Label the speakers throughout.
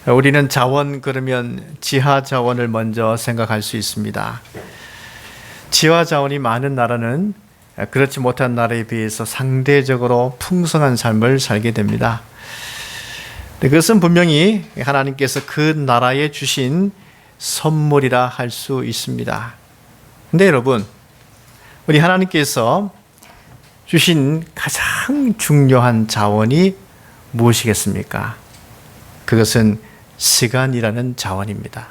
Speaker 1: 우리는 자원 그러면 지하 자원을 먼저 생각할 수 있습니다. 지하 자원이 많은 나라는 그렇지 못한 나라에 비해서 상대적으로 풍성한 삶을 살게 됩니다. 그것은 분명히 하나님께서 그 나라에 주신 선물이라 할 수 있습니다. 근데 여러분, 우리 하나님께서 주신 가장 중요한 자원이 무엇이겠습니까? 그것은 시간이라는 자원입니다.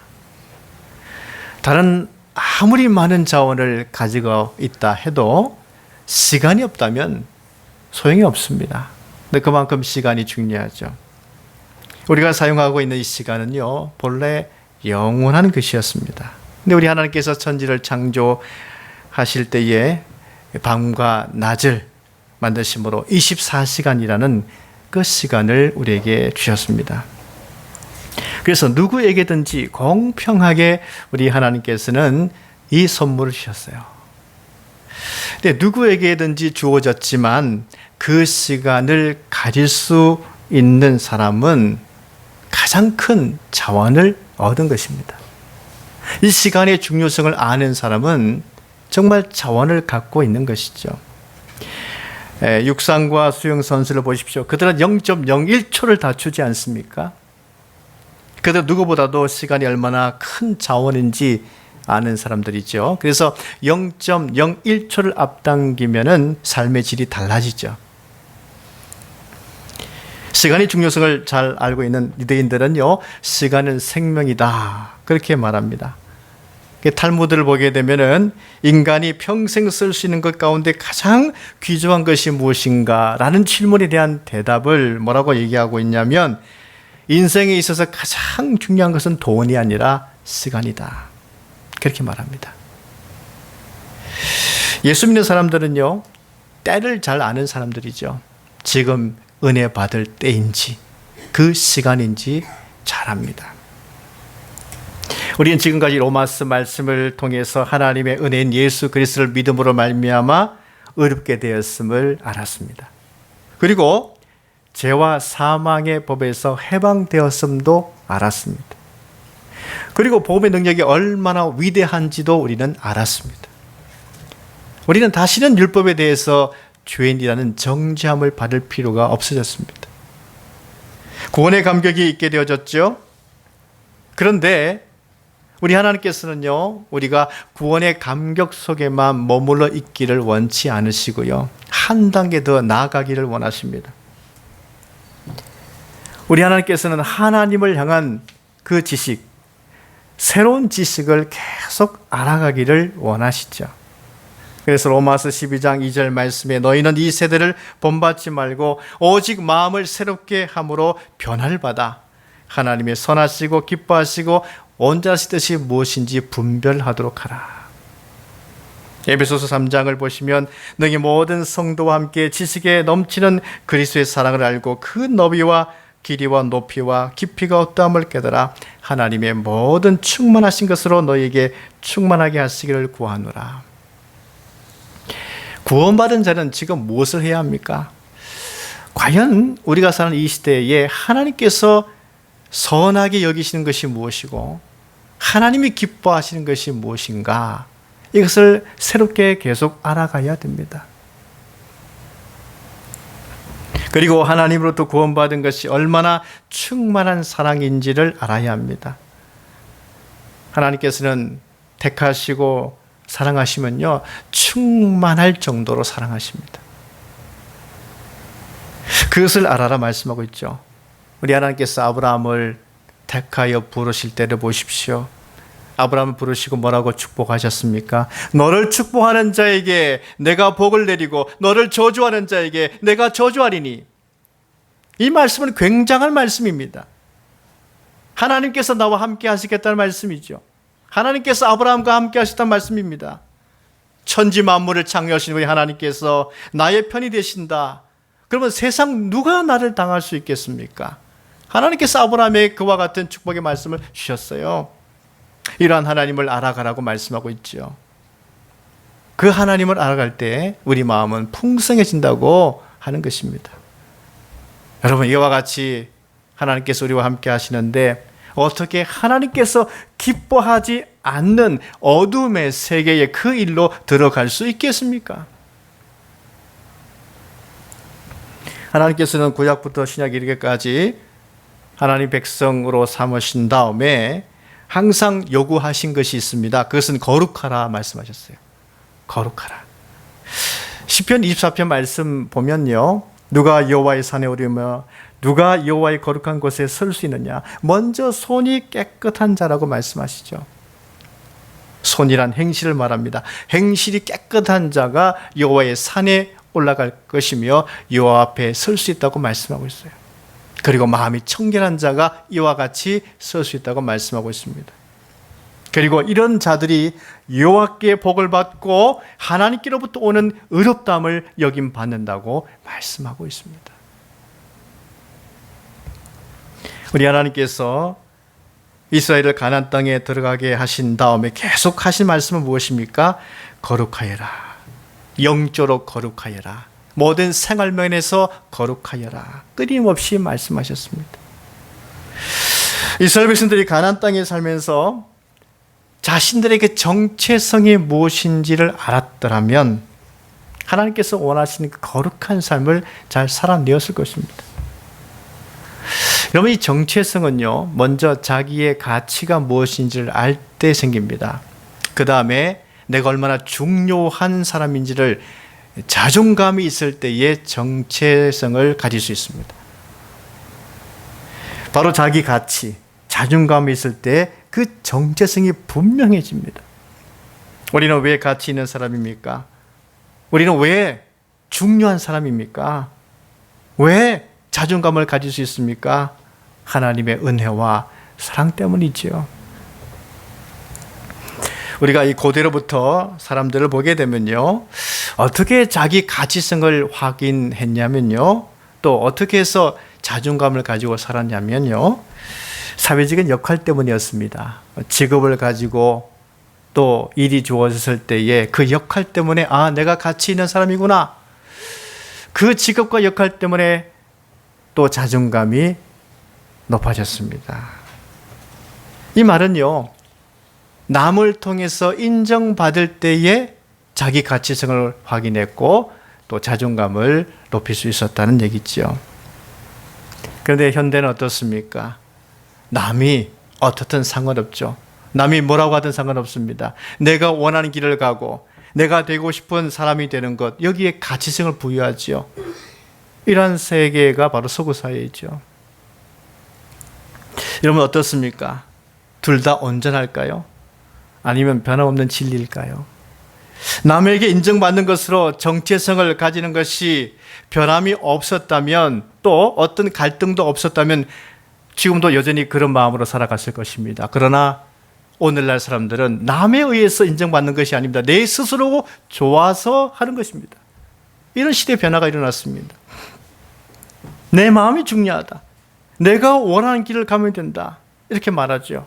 Speaker 1: 다른 아무리 많은 자원을 가지고 있다 해도 시간이 없다면 소용이 없습니다. 근데 그만큼 시간이 중요하죠. 우리가 사용하고 있는 이 시간은요, 본래 영원한 것이었습니다. 근데 우리 하나님께서 천지를 창조하실 때에 밤과 낮을 만드심으로 24시간이라는 그 시간을 우리에게 주셨습니다. 그래서 누구에게든지 공평하게 우리 하나님께서는 이 선물을 주셨어요. 근데 누구에게든지 주어졌지만 그 시간을 가질 수 있는 사람은 가장 큰 자원을 얻은 것입니다. 이 시간의 중요성을 아는 사람은 정말 자원을 갖고 있는 것이죠. 육상과 수영 선수를 보십시오. 그들은 0.01초를 다투지 않습니까? 그들 누구보다도 시간이 얼마나 큰 자원인지 아는 사람들이죠. 그래서 0.01초를 앞당기면은 삶의 질이 달라지죠. 시간의 중요성을 잘 알고 있는 유대인들은요, 시간은 생명이다, 그렇게 말합니다. 탈무드를 보게 되면은 인간이 평생 쓸 수 있는 것 가운데 가장 귀중한 것이 무엇인가? 라는 질문에 대한 대답을 뭐라고 얘기하고 있냐면, 인생에 있어서 가장 중요한 것은 돈이 아니라 시간이다, 그렇게 말합니다. 예수 믿는 사람들은요, 때를 잘 아는 사람들이죠. 지금 은혜 받을 때인지 그 시간인지 잘 압니다. 우리는 지금까지 로마서 말씀을 통해서 하나님의 은혜인 예수 그리스도를 믿음으로 말미암아 의롭게 되었음을 알았습니다. 그리고 죄와 사망의 법에서 해방되었음도 알았습니다. 그리고 복음의 능력이 얼마나 위대한지도 우리는 알았습니다. 우리는 다시는 율법에 대해서 죄인이라는 정죄함을 받을 필요가 없어졌습니다. 구원의 감격이 있게 되어졌죠. 그런데 우리 하나님께서는요, 우리가 구원의 감격 속에만 머물러 있기를 원치 않으시고요, 한 단계 더 나아가기를 원하십니다. 우리 하나님께서는 하나님을 향한 그 지식, 새로운 지식을 계속 알아가기를 원하시죠. 그래서 로마서 12장 2절 말씀에 너희는 이 세대를 본받지 말고 오직 마음을 새롭게 함으로 변화를 받아 하나님의 선하시고 기뻐하시고 원하시 뜻이 무엇인지 분별하도록 하라. 에베소서 3장을 보시면 너희 모든 성도와 함께 지식에 넘치는 그리스도의 사랑을 알고 그 너비와 길이와 높이와 깊이가 어떠함을 깨달아 하나님의 모든 충만하신 것으로 너희에게 충만하게 하시기를 구하노라. 구원받은 자는 지금 무엇을 해야 합니까? 과연 우리가 사는 이 시대에 하나님께서 선하게 여기시는 것이 무엇이고 하나님이 기뻐하시는 것이 무엇인가? 이것을 새롭게 계속 알아가야 됩니다. 그리고 하나님으로부터 구원받은 것이 얼마나 충만한 사랑인지를 알아야 합니다. 하나님께서는 택하시고 사랑하시면요, 충만할 정도로 사랑하십니다. 그것을 알아라 말씀하고 있죠. 우리 하나님께서 아브라함을 택하여 부르실 때를 보십시오. 아브라함을 부르시고 뭐라고 축복하셨습니까? 너를 축복하는 자에게 내가 복을 내리고 너를 저주하는 자에게 내가 저주하리니. 이 말씀은 굉장한 말씀입니다. 하나님께서 나와 함께 하시겠다는 말씀이죠. 하나님께서 아브라함과 함께 하셨다는 말씀입니다. 천지 만물을 창조하신 우리 하나님께서 나의 편이 되신다. 그러면 세상 누가 나를 당할 수 있겠습니까? 하나님께서 아브라함에게 그와 같은 축복의 말씀을 주셨어요. 이러한 하나님을 알아가라고 말씀하고 있죠. 그 하나님을 알아갈 때 우리 마음은 풍성해진다고 하는 것입니다. 여러분, 이와 같이 하나님께서 우리와 함께 하시는데 어떻게 하나님께서 기뻐하지 않는 어둠의 세계에 그 일로 들어갈 수 있겠습니까? 하나님께서는 구약부터 신약 이르기까지 하나님 백성으로 삼으신 다음에 항상 요구하신 것이 있습니다. 그것은 거룩하라 말씀하셨어요. 거룩하라. 시편 24편 말씀 보면요, 누가 여호와의 산에 오르며 누가 여호와의 거룩한 곳에 설 수 있느냐? 먼저 손이 깨끗한 자라고 말씀하시죠. 손이란 행실을 말합니다. 행실이 깨끗한 자가 여호와의 산에 올라갈 것이며 여호와 앞에 설 수 있다고 말씀하고 있어요. 그리고 마음이 청결한 자가 이와 같이 설 수 있다고 말씀하고 있습니다. 그리고 이런 자들이 여호와께 복을 받고 하나님께로부터 오는 의롭다함을 여김 받는다고 말씀하고 있습니다. 우리 하나님께서 이스라엘을 가나안 땅에 들어가게 하신 다음에 계속 하신 말씀은 무엇입니까? 거룩하여라. 영적으로 거룩하여라. 모든 생활면에서 거룩하여라. 끊임없이 말씀하셨습니다. 이스라엘 백성들이 가나안 땅에 살면서 자신들에게 정체성이 무엇인지를 알았더라면 하나님께서 원하시는 그 거룩한 삶을 잘 살아내었을 것입니다. 여러분, 이 정체성은요, 먼저 자기의 가치가 무엇인지를 알 때 생깁니다. 그 다음에 내가 얼마나 중요한 사람인지를 자존감이 있을 때의 정체성을 가질 수 있습니다. 바로 자기 가치, 자존감이 있을 때 그 정체성이 분명해집니다. 우리는 왜 가치 있는 사람입니까? 우리는 왜 중요한 사람입니까? 왜 자존감을 가질 수 있습니까? 하나님의 은혜와 사랑 때문이지요. 우리가 이 고대로부터 사람들을 보게 되면요, 어떻게 자기 가치성을 확인했냐면요, 또 어떻게 해서 자존감을 가지고 살았냐면요, 사회적인 역할 때문이었습니다. 직업을 가지고 또 일이 주어졌을 때에 그 역할 때문에 내가 가치 있는 사람이구나. 그 직업과 역할 때문에 또 자존감이 높아졌습니다. 이 말은요, 남을 통해서 인정받을 때에 자기 가치성을 확인했고 또 자존감을 높일 수 있었다는 얘기죠. 그런데 현대는 어떻습니까? 남이 어떻든 상관없죠. 남이 뭐라고 하든 상관없습니다. 내가 원하는 길을 가고 내가 되고 싶은 사람이 되는 것, 여기에 가치성을 부여하죠. 이러한 세계가 바로 서구 사회이죠. 여러분 어떻습니까? 둘 다 온전할까요? 아니면 변함없는 진리일까요? 남에게 인정받는 것으로 정체성을 가지는 것이 변함이 없었다면, 또 어떤 갈등도 없었다면 지금도 여전히 그런 마음으로 살아갔을 것입니다. 그러나 오늘날 사람들은 남에 의해서 인정받는 것이 아닙니다. 내 스스로 좋아서 하는 것입니다. 이런 시대 변화가 일어났습니다. 내 마음이 중요하다. 내가 원하는 길을 가면 된다. 이렇게 말하죠.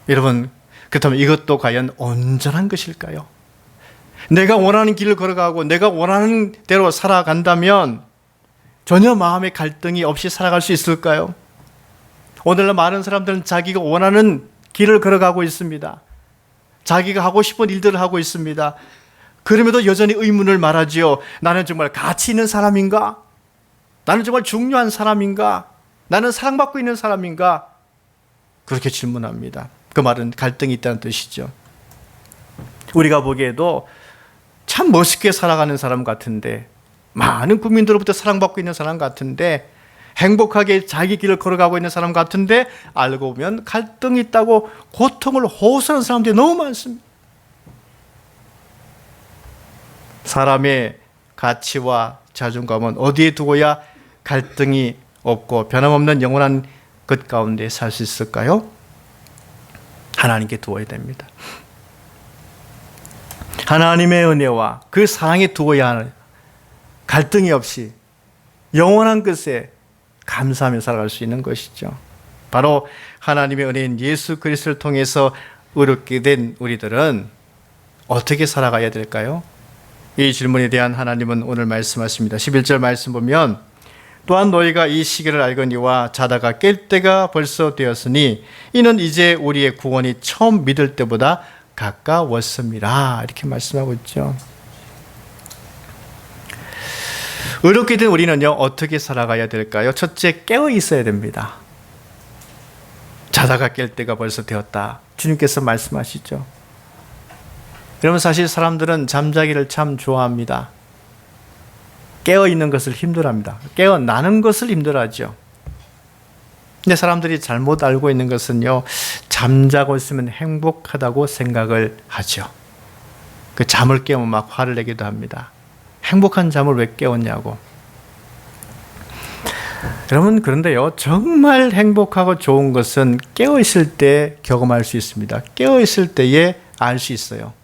Speaker 1: 여러분, 그렇다면 이것도 과연 온전한 것일까요? 내가 원하는 길을 걸어가고 내가 원하는 대로 살아간다면 전혀 마음의 갈등이 없이 살아갈 수 있을까요? 오늘날 많은 사람들은 자기가 원하는 길을 걸어가고 있습니다. 자기가 하고 싶은 일들을 하고 있습니다. 그럼에도 여전히 의문을 말하지요. 나는 정말 가치 있는 사람인가? 나는 정말 중요한 사람인가? 나는 사랑받고 있는 사람인가? 그렇게 질문합니다. 그 말은 갈등이 있다는 뜻이죠. 우리가 보기에도 참 멋있게 살아가는 사람 같은데, 많은 국민들로부터 사랑받고 있는 사람 같은데, 행복하게 자기 길을 걸어가고 있는 사람 같은데, 알고 보면 갈등이 있다고 고통을 호소하는 사람들이 너무 많습니다. 사람의 가치와 자존감은 어디에 두고야 갈등이 없고 변함없는 영원한 것 가운데 살 수 있을까요? 하나님께 두어야 됩니다. 하나님의 은혜와 그 사랑에 두어야 하는, 갈등이 없이 영원한 것에 감사하며 살아갈 수 있는 것이죠. 바로 하나님의 은혜인 예수 그리스도를 통해서 의롭게 된 우리들은 어떻게 살아가야 될까요? 이 질문에 대한 하나님은 오늘 말씀하십니다. 11절 말씀 보면 또한 너희가 이 시기를 알거니와 자다가 깰 때가 벌써 되었으니 이는 이제 우리의 구원이 처음 믿을 때보다 가까웠음이라. 이렇게 말씀하고 있죠. 의롭게 된 우리는요, 어떻게 살아가야 될까요? 첫째, 깨어 있어야 됩니다. 자다가 깰 때가 벌써 되었다. 주님께서 말씀하시죠. 여러분, 사실 사람들은 잠자기를 참 좋아합니다. 깨어있는 것을 힘들어합니다. 깨어나는 것을 힘들어하죠. 근데 사람들이 잘못 알고 있는 것은요, 잠자고 있으면 행복하다고 생각을 하죠. 그 잠을 깨우면 막 화를 내기도 합니다. 행복한 잠을 왜 깨웠냐고. 여러분, 그런데요, 정말 행복하고 좋은 것은 깨어있을 때 경험할 수 있습니다. 깨어있을 때에 알 수 있어요.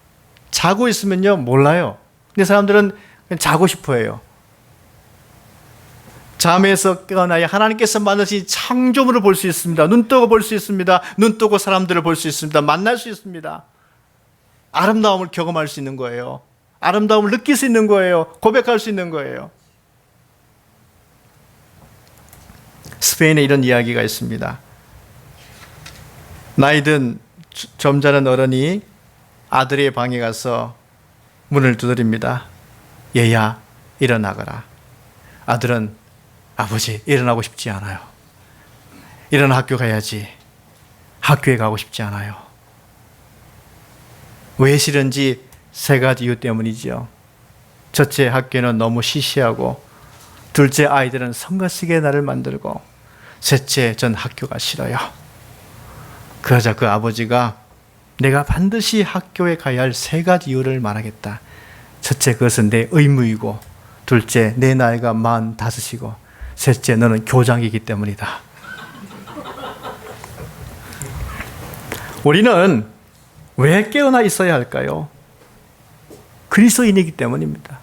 Speaker 1: 자고 있으면요, 몰라요. 근데 사람들은 그냥 자고 싶어 해요. 잠에서 깨어나야 하나님께서 만드신 창조물을 볼 수 있습니다. 눈 뜨고 볼 수 있습니다. 눈 뜨고 사람들을 볼 수 있습니다. 만날 수 있습니다. 아름다움을 경험할 수 있는 거예요. 아름다움을 느낄 수 있는 거예요. 고백할 수 있는 거예요. 스페인에 이런 이야기가 있습니다. 나이든 점잖은 어른이 아들의 방에 가서 문을 두드립니다. 얘야, 일어나거라. 아들은 아버지, 일어나고 싶지 않아요. 일어나 학교 가야지. 학교에 가고 싶지 않아요. 왜 싫은지 세 가지 이유 때문이죠. 첫째, 학교는 너무 시시하고, 둘째, 아이들은 성가시게 나를 만들고, 셋째, 전 학교가 싫어요. 그러자 그 아버지가 내가 반드시 학교에 가야 할 세 가지 이유를 말하겠다. 첫째, 그것은 내 의무이고, 둘째, 내 나이가 45이고, 셋째, 너는 교장이기 때문이다. 우리는 왜 깨어나 있어야 할까요? 그리스도인이기 때문입니다.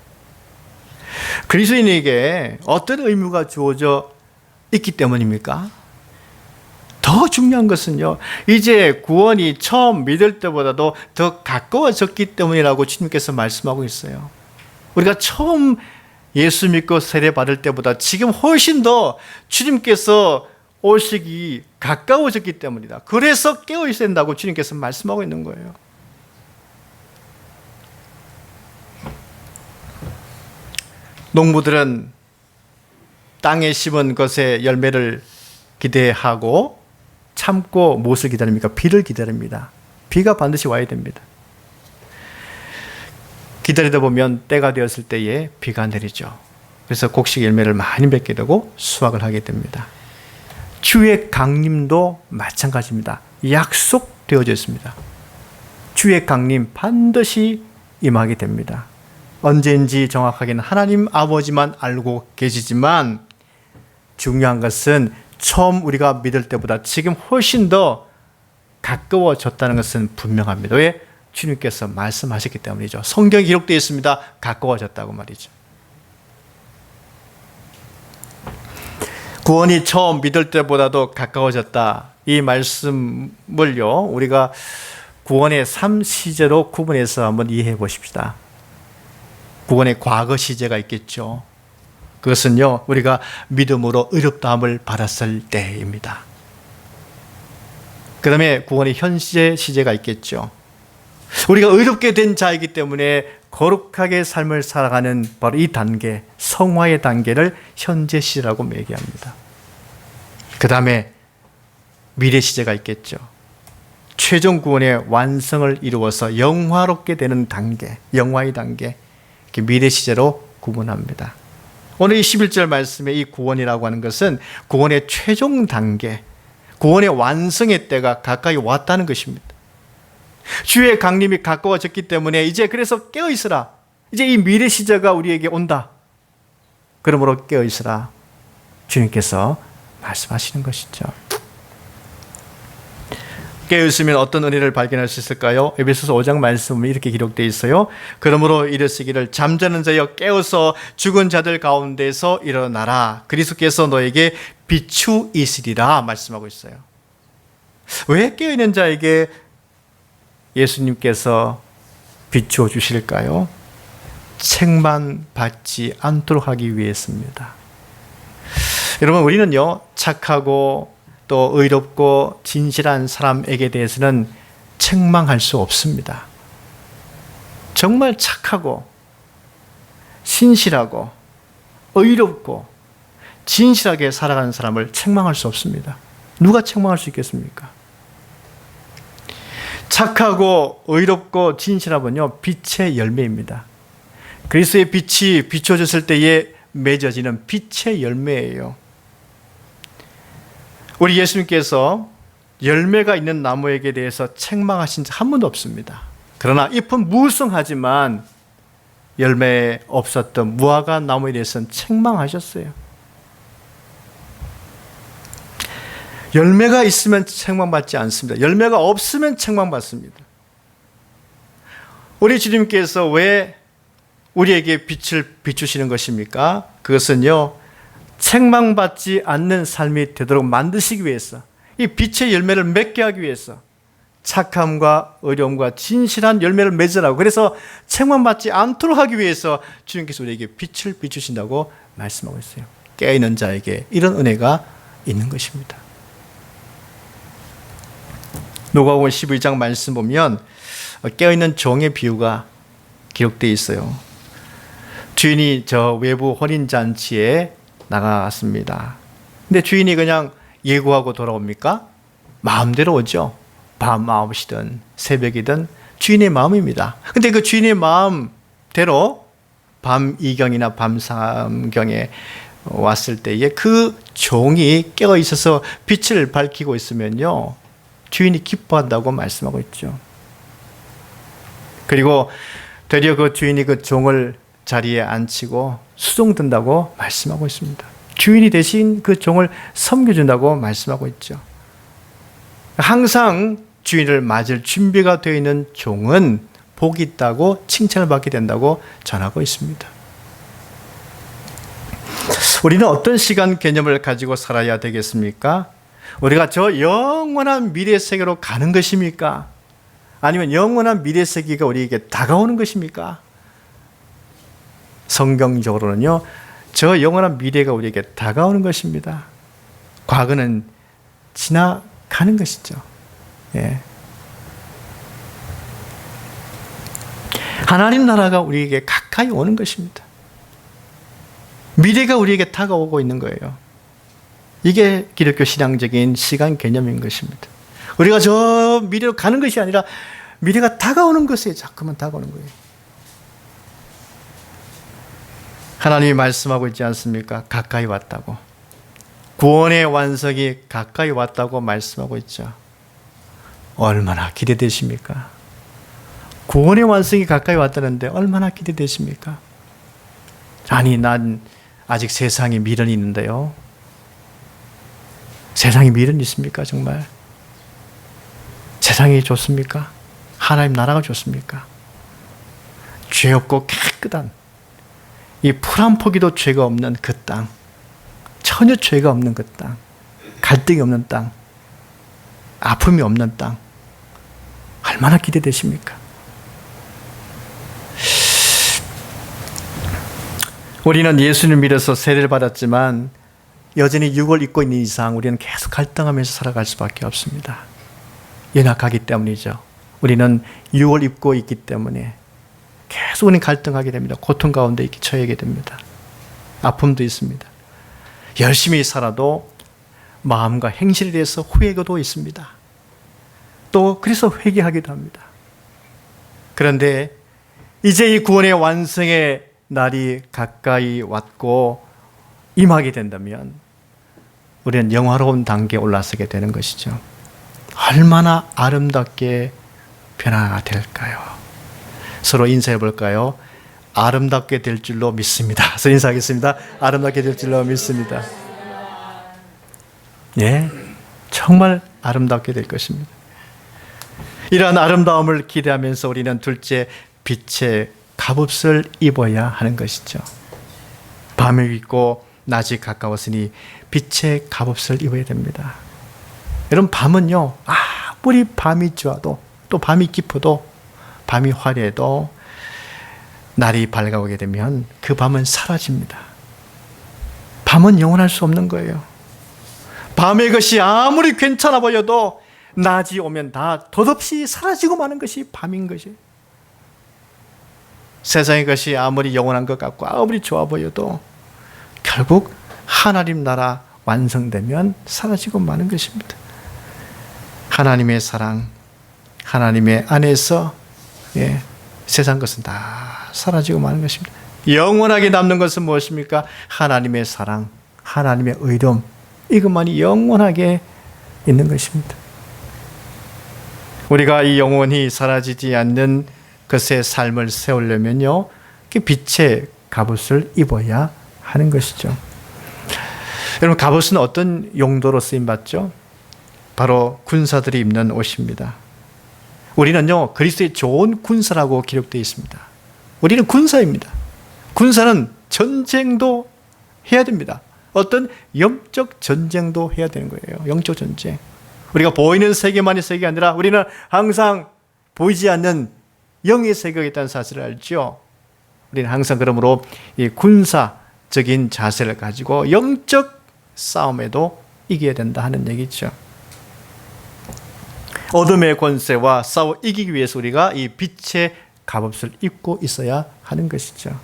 Speaker 1: 그리스도인에게 어떤 의무가 주어져 있기 때문입니까? 더 중요한 것은요, 이제 구원이 처음 믿을 때보다도 더 가까워졌기 때문이라고 주님께서 말씀하고 있어요. 우리가 처음 예수 믿고 세례 받을 때보다 지금 훨씬 더 주님께서 오시기 가까워졌기 때문이다. 그래서 깨어 있어야 된다고 주님께서 말씀하고 있는 거예요. 농부들은 땅에 심은 것의 열매를 기대하고 참고 무엇을 기다립니까? 비를 기다립니다. 비가 반드시 와야 됩니다. 기다리다 보면 때가 되었을 때에 비가 내리죠. 그래서 곡식 열매를 많이 맺게 되고 수확을 하게 됩니다. 주의 강림도 마찬가지입니다. 약속되어져 있습니다. 주의 강림 반드시 임하게 됩니다. 언제인지 정확하게는 하나님 아버지만 알고 계시지만 중요한 것은 처음 우리가 믿을 때보다 지금 훨씬 더 가까워졌다는 것은 분명합니다. 왜? 주님께서 말씀하셨기 때문이죠. 성경에 기록되어 있습니다. 가까워졌다고 말이죠. 구원이 처음 믿을 때보다도 가까워졌다. 이 말씀을요, 우리가 구원의 3시제로 구분해서 한번 이해해 보십시다. 구원의 과거 시제가 있겠죠. 그것은요, 우리가 믿음으로 의롭다함을 받았을 때입니다. 그 다음에 구원의 현재 시제가 있겠죠. 우리가 의롭게 된 자이기 때문에 거룩하게 삶을 살아가는 바로 이 단계, 성화의 단계를 현재 시제라고 얘기합니다. 그 다음에 미래 시제가 있겠죠. 최종 구원의 완성을 이루어서 영화롭게 되는 단계, 영화의 단계, 미래 시제로 구분합니다. 오늘 이 11절 말씀에 이 구원이라고 하는 것은 구원의 최종 단계, 구원의 완성의 때가 가까이 왔다는 것입니다. 주의 강림이 가까워졌기 때문에 이제 그래서 깨어있으라. 이제 이 미래 시제가 우리에게 온다. 그러므로 깨어있으라. 주님께서 말씀하시는 것이죠. 깨어있으면 어떤 은혜를 발견할 수 있을까요? 에베소서 5장 말씀은 이렇게 기록되어 있어요. 그러므로 이르시기를 잠자는 자여 깨어서 죽은 자들 가운데서 일어나라. 그리스도께서 너에게 비추이시리라 말씀하고 있어요. 왜 깨어있는 자에게 예수님께서 비추어 주실까요? 책만 받지 않도록 하기 위해서입니다. 여러분, 우리는요, 착하고 또 의롭고 진실한 사람에게 대해서는 책망할 수 없습니다. 정말 착하고 신실하고 의롭고 진실하게 살아가는 사람을 책망할 수 없습니다. 누가 책망할 수 있겠습니까? 착하고 의롭고 진실하면요, 빛의 열매입니다. 그리스도의 빛이 비춰졌을 때에 맺어지는 빛의 열매예요. 우리 예수님께서 열매가 있는 나무에게 대해서 책망하신 적 한 번도 없습니다. 그러나 잎은 무성하지만 열매 없었던 무화과 나무에 대해서는 책망하셨어요. 열매가 있으면 책망받지 않습니다. 열매가 없으면 책망받습니다. 우리 주님께서 왜 우리에게 빛을 비추시는 것입니까? 그것은요, 책망받지 않는 삶이 되도록 만드시기 위해서, 이 빛의 열매를 맺게 하기 위해서, 착함과 의로움과 진실한 열매를 맺으라고, 그래서 책망받지 않도록 하기 위해서 주님께서 우리에게 빛을 비추신다고 말씀하고 있어요. 깨어있는 자에게 이런 은혜가 있는 것입니다. 누가복음 12장 말씀 보면 깨어있는 종의 비유가 기록되어 있어요. 주인이 저 외부 혼인잔치에 나갔습니다. 근데 주인이 그냥 예고하고 돌아옵니까? 마음대로 오죠. 밤 9시든 새벽이든 주인의 마음입니다. 근데 그 주인의 마음대로 밤 2경이나 밤 3경에 왔을 때에 그 종이 깨어 있어서 빛을 밝히고 있으면요, 주인이 기뻐한다고 말씀하고 있죠. 그리고 되려 그 주인이 그 종을 자리에 앉히고 수종든다고 말씀하고 있습니다. 주인이 대신 그 종을 섬겨준다고 말씀하고 있죠. 항상 주인을 맞을 준비가 되어 있는 종은 복이 있다고 칭찬을 받게 된다고 전하고 있습니다. 우리는 어떤 시간 개념을 가지고 살아야 되겠습니까? 우리가 저 영원한 미래 세계로 가는 것입니까? 아니면 영원한 미래 세계가 우리에게 다가오는 것입니까? 성경적으로는요, 저 영원한 미래가 우리에게 다가오는 것입니다. 과거는 지나가는 것이죠. 예. 하나님 나라가 우리에게 가까이 오는 것입니다. 미래가 우리에게 다가오고 있는 거예요. 이게 기독교 신앙적인 시간 개념인 것입니다. 우리가 저 미래로 가는 것이 아니라 미래가 다가오는 것에 자꾸만 다가오는 거예요. 하나님이 말씀하고 있지 않습니까? 가까이 왔다고. 구원의 완성이 가까이 왔다고 말씀하고 있죠. 얼마나 기대되십니까? 구원의 완성이 가까이 왔다는데 얼마나 기대되십니까? 아니, 난 아직 세상에 미련이 있는데요. 세상에 미련이 있습니까? 정말? 세상이 좋습니까? 하나님 나라가 좋습니까? 죄 없고 깨끗한 이 풀 한 포기도 죄가 없는 그 땅, 전혀 죄가 없는 그 땅, 갈등이 없는 땅, 아픔이 없는 땅, 얼마나 기대되십니까? 우리는 예수님을 믿어서 세례를 받았지만 여전히 육을 입고 있는 이상 우리는 계속 갈등하면서 살아갈 수밖에 없습니다. 연약하기 때문이죠. 우리는 육을 입고 있기 때문에 계속 우리는 갈등하게 됩니다. 고통 가운데 처하게 됩니다. 아픔도 있습니다. 열심히 살아도 마음과 행실에 대해서 후회도 있습니다. 또 그래서 회개하기도 합니다. 그런데 이제 이 구원의 완성의 날이 가까이 왔고 임하게 된다면 우리는 영화로운 단계에 올라서게 되는 것이죠. 얼마나 아름답게 변화가 될까요? 서로 인사해 볼까요? 아름답게 될 줄로 믿습니다. 서로 인사하겠습니다. 아름답게 될 줄로 믿습니다. 예, 정말 아름답게 될 것입니다. 이러한 아름다움을 기대하면서 우리는 둘째, 빛의 갑옷을 입어야 하는 것이죠. 밤이 있고 낮이 가까웠으니 빛의 갑옷을 입어야 됩니다. 여러분, 밤은요, 아무리 밤이 좋아도, 또 밤이 깊어도, 밤이 화려해도 날이 밝아오게 되면 그 밤은 사라집니다. 밤은 영원할 수 없는 거예요. 밤의 것이 아무리 괜찮아 보여도 낮이 오면 다 덧없이 사라지고 마는 것이 밤인 것이에요. 세상의 것이 아무리 영원한 것 같고 아무리 좋아 보여도 결국 하나님 나라 완성되면 사라지고 마는 것입니다. 하나님의 사랑, 하나님의 안에서 세상 것은 다 사라지고 마는 것입니다. 영원하게 남는 것은 무엇입니까? 하나님의 사랑, 하나님의 의로움, 이것만이 영원하게 있는 것입니다. 우리가 이 영원히 사라지지 않는 것의 삶을 세우려면요, 빛의 갑옷을 입어야 하는 것이죠. 여러분, 갑옷은 어떤 용도로 쓰임받죠? 바로 군사들이 입는 옷입니다. 우리는요, 그리스도의 좋은 군사라고 기록되어 있습니다. 우리는 군사입니다. 군사는 전쟁도 해야 됩니다. 어떤 영적 전쟁도 해야 되는 거예요. 영적 전쟁. 우리가 보이는 세계만의 세계가 아니라 우리는 항상 보이지 않는 영의 세계가 있다는 사실을 알죠. 우리는 항상 그러므로 이 군사적인 자세를 가지고 영적 싸움에도 이겨야 된다 하는 얘기죠. 어둠의 권세와 싸워 이기기 위해서 우리가 이 빛의 갑옷을 입고 있어야 하는 것이죠.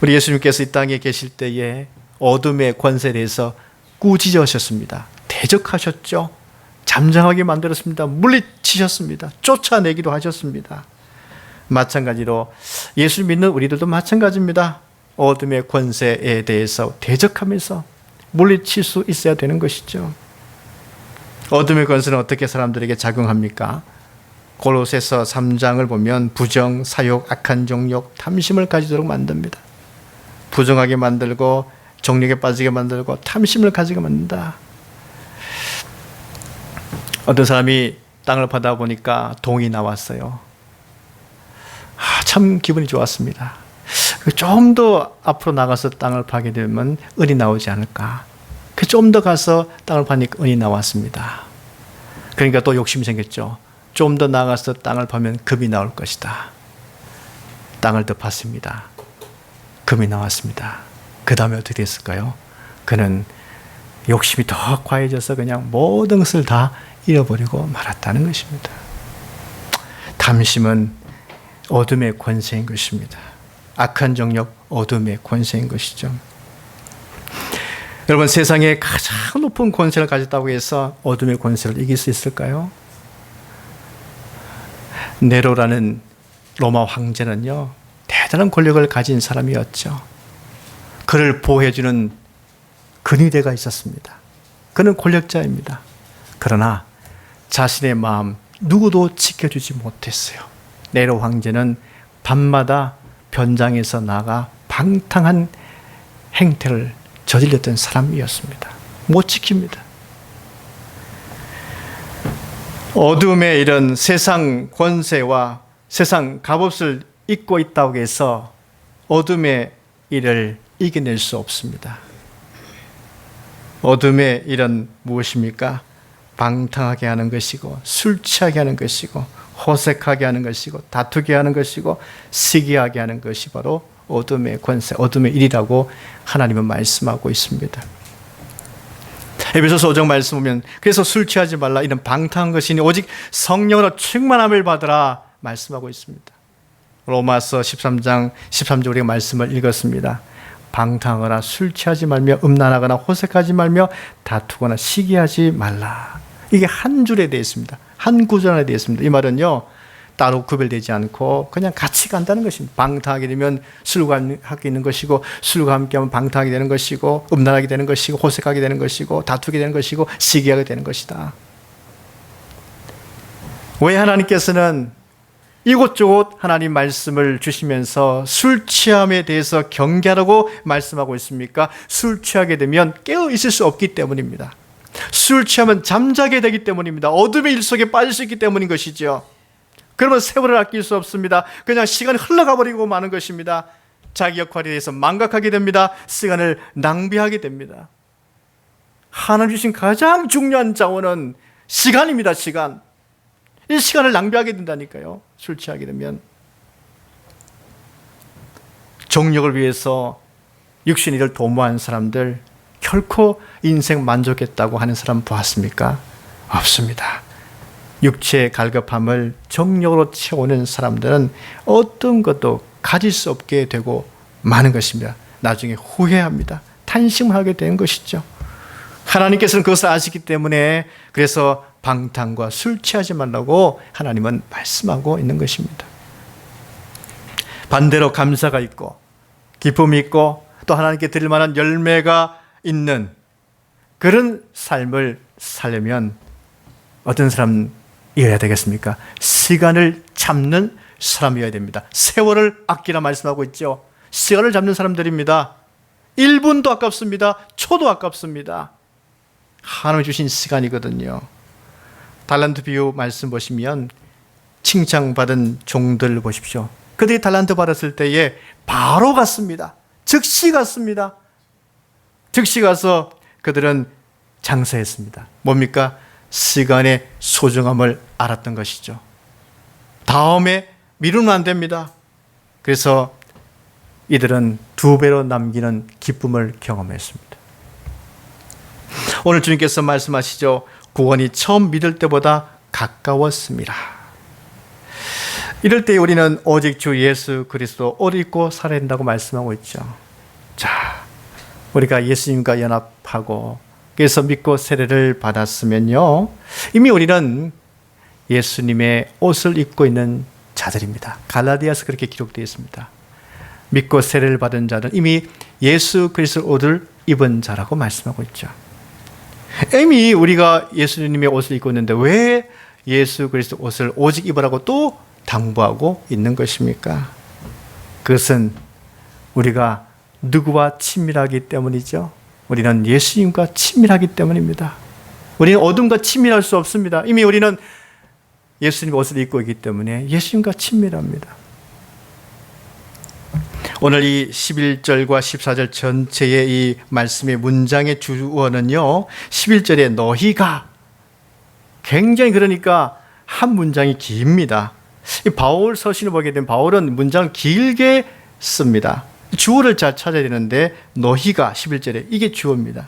Speaker 1: 우리 예수님께서 이 땅에 계실 때에 어둠의 권세에 대해서 꾸짖으셨습니다. 대적하셨죠. 잠잠하게 만들었습니다. 물리치셨습니다. 쫓아내기도 하셨습니다. 마찬가지로 예수 믿는 우리들도 마찬가지입니다. 어둠의 권세에 대해서 대적하면서 물리칠 수 있어야 되는 것이죠. 어둠의 권세는 어떻게 사람들에게 작용합니까? 골로새서 3장을 보면 부정, 사욕, 악한 정욕, 탐심을 가지도록 만듭니다. 부정하게 만들고 정욕에 빠지게 만들고 탐심을 가지게 만든다. 어떤 사람이 땅을 파다 보니까 동이 나왔어요. 참 기분이 좋았습니다. 좀 더 앞으로 나가서 땅을 파게 되면 은이 나오지 않을까. 좀 더 가서 땅을 파니까 은이 나왔습니다. 그러니까 또 욕심이 생겼죠. 좀 더 나가서 땅을 파면 금이 나올 것이다. 땅을 더 팠습니다. 금이 나왔습니다. 그 다음에 어떻게 됐을까요? 그는 욕심이 더 과해져서 그냥 모든 것을 다 잃어버리고 말았다는 것입니다. 탐심은 어둠의 권세인 것입니다. 악한 정욕, 어둠의 권세인 것이죠. 여러분, 세상에 가장 높은 권세를 가졌다고 해서 어둠의 권세를 이길 수 있을까요? 네로라는 로마 황제는요, 대단한 권력을 가진 사람이었죠. 그를 보호해주는 근위대가 있었습니다. 그는 권력자입니다. 그러나 자신의 마음 누구도 지켜주지 못했어요. 네로 황제는 밤마다 변장에서 나가 방탕한 행태를 저질렀던 사람이었습니다. 못 지킵니다. 어둠의 이런 세상 권세와 세상 갑옷을 입고 있다고 해서 어둠의 일을 이겨낼 수 없습니다. 어둠의 일은 무엇입니까? 방탕하게 하는 것이고, 술 취하게 하는 것이고, 호색하게 하는 것이고, 다투게 하는 것이고, 시기하게 하는 것이 바로 어둠의 권세, 어둠의 일이라고 하나님은 말씀하고 있습니다. 에베소서 5장 말씀 보면 그래서 술 취하지 말라, 이런 방탕한 것이니 오직 성령으로 충만함을 받으라 말씀하고 있습니다. 로마서 13장 13절 우리가 말씀을 읽었습니다. 방탕하거나 술 취하지 말며 음란하거나 호색하지 말며 다투거나 시기하지 말라. 이게 한 줄에 되어 있습니다. 한 구절 안에 되어 있습니다. 이 말은요, 따로 구별되지 않고 그냥 같이 간다는 것입니다. 방탕하게 되면 술과 함께 있는 것이고, 술과 함께하면 방탕하게 되는 것이고, 음란하게 되는 것이고, 호색하게 되는 것이고, 다투게 되는 것이고, 시기하게 되는 것이다. 왜 하나님께서는 이곳저곳 하나님 말씀을 주시면서 술 취함에 대해서 경계하라고 말씀하고 있습니까? 술 취하게 되면 깨어 있을 수 없기 때문입니다. 술 취하면 잠자게 되기 때문입니다. 어둠의 일 속에 빠질 수 있기 때문인 것이죠. 그러면 세월을 아낄 수 없습니다. 그냥 시간이 흘러가 버리고 마는 것입니다. 자기 역할에 대해서 망각하게 됩니다. 시간을 낭비하게 됩니다. 하나님 주신 가장 중요한 자원은 시간입니다. 시간. 이 시간을 낭비하게 된다니까요. 술 취하게 되면. 정력을 위해서 육신의 일을 도모한 사람들, 결코 인생 만족했다고 하는 사람 보았습니까? 없습니다. 육체의 갈급함을 정력으로 채우는 사람들은 어떤 것도 가질 수 없게 되고 마는 것입니다. 나중에 후회합니다. 탄식하게 된 것이죠. 하나님께서는 그것을 아시기 때문에 그래서 방탕과 술 취하지 말라고 하나님은 말씀하고 있는 것입니다. 반대로 감사가 있고 기쁨이 있고 또 하나님께 드릴 만한 열매가 있는 그런 삶을 살려면 어떤 사람이어야 되겠습니까? 시간을 잡는 사람이어야 됩니다. 세월을 아끼라 말씀하고 있죠. 시간을 잡는 사람들입니다. 1분도 아깝습니다. 초도 아깝습니다. 하나님이 주신 시간이거든요. 달란트 비유 말씀 보시면 칭찬받은 종들 보십시오. 그들이 달란트 받았을 때에 바로 갔습니다. 즉시 갔습니다. 즉시 가서 그들은 장사했습니다. 뭡니까? 시간의 소중함을 알았던 것이죠. 다음에 미루면 안 됩니다. 그래서 이들은 2배로 남기는 기쁨을 경험했습니다. 오늘 주님께서 말씀하시죠. 구원이 처음 믿을 때보다 가까웠습니다. 이럴 때 우리는 오직 주 예수 그리스도 옷 입고 살아야 된다고 말씀하고 있죠. 자, 우리가 예수님과 연합하고 그래서 믿고 세례를 받았으면요, 이미 우리는 예수님의 옷을 입고 있는 자들입니다. 갈라디아서 그렇게 기록되어 있습니다. 믿고 세례를 받은 자는 이미 예수 그리스도 옷을 입은 자라고 말씀하고 있죠. 이미 우리가 예수님의 옷을 입고 있는데 왜 예수 그리스도 옷을 오직 입으라고 또 당부하고 있는 것입니까? 그것은 우리가 누구와 친밀하기 때문이죠. 우리는 예수님과 친밀하기 때문입니다. 우리는 어둠과 친밀할 수 없습니다. 이미 우리는 예수님 옷을 입고 있기 때문에 예수님과 친밀합니다. 오늘 이 11절과 14절 전체의 이 말씀의 문장의 주어는요, 11절에 너희가, 굉장히 그러니까 한 문장이 깁니다. 이 바울 서신을 보게 되면 바울은 문장을 길게 씁니다. 주어를 잘 찾아야 되는데 너희가 11절에 이게 주어입니다.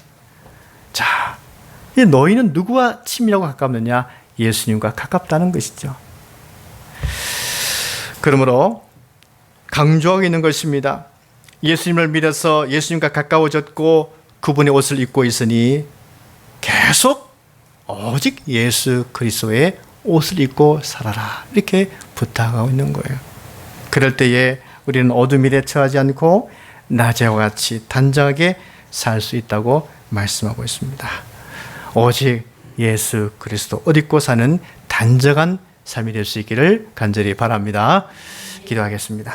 Speaker 1: 자, 이 너희는 누구와 친밀하고 가깝느냐? 예수님과 가깝다는 것이죠. 그러므로 강조하고 있는 것입니다. 예수님을 믿어서 예수님과 가까워졌고 그분의 옷을 입고 있으니 계속 오직 예수 그리스도의 옷을 입고 살아라, 이렇게 부탁하고 있는 거예요. 그럴 때에 우리는 어둠 일에 처하지 않고 낮에와 같이 단정하게 살 수 있다고 말씀하고 있습니다. 오직 예수 그리스도 옷 입고 사는 단정한 삶이 될 수 있기를 간절히 바랍니다. 기도하겠습니다.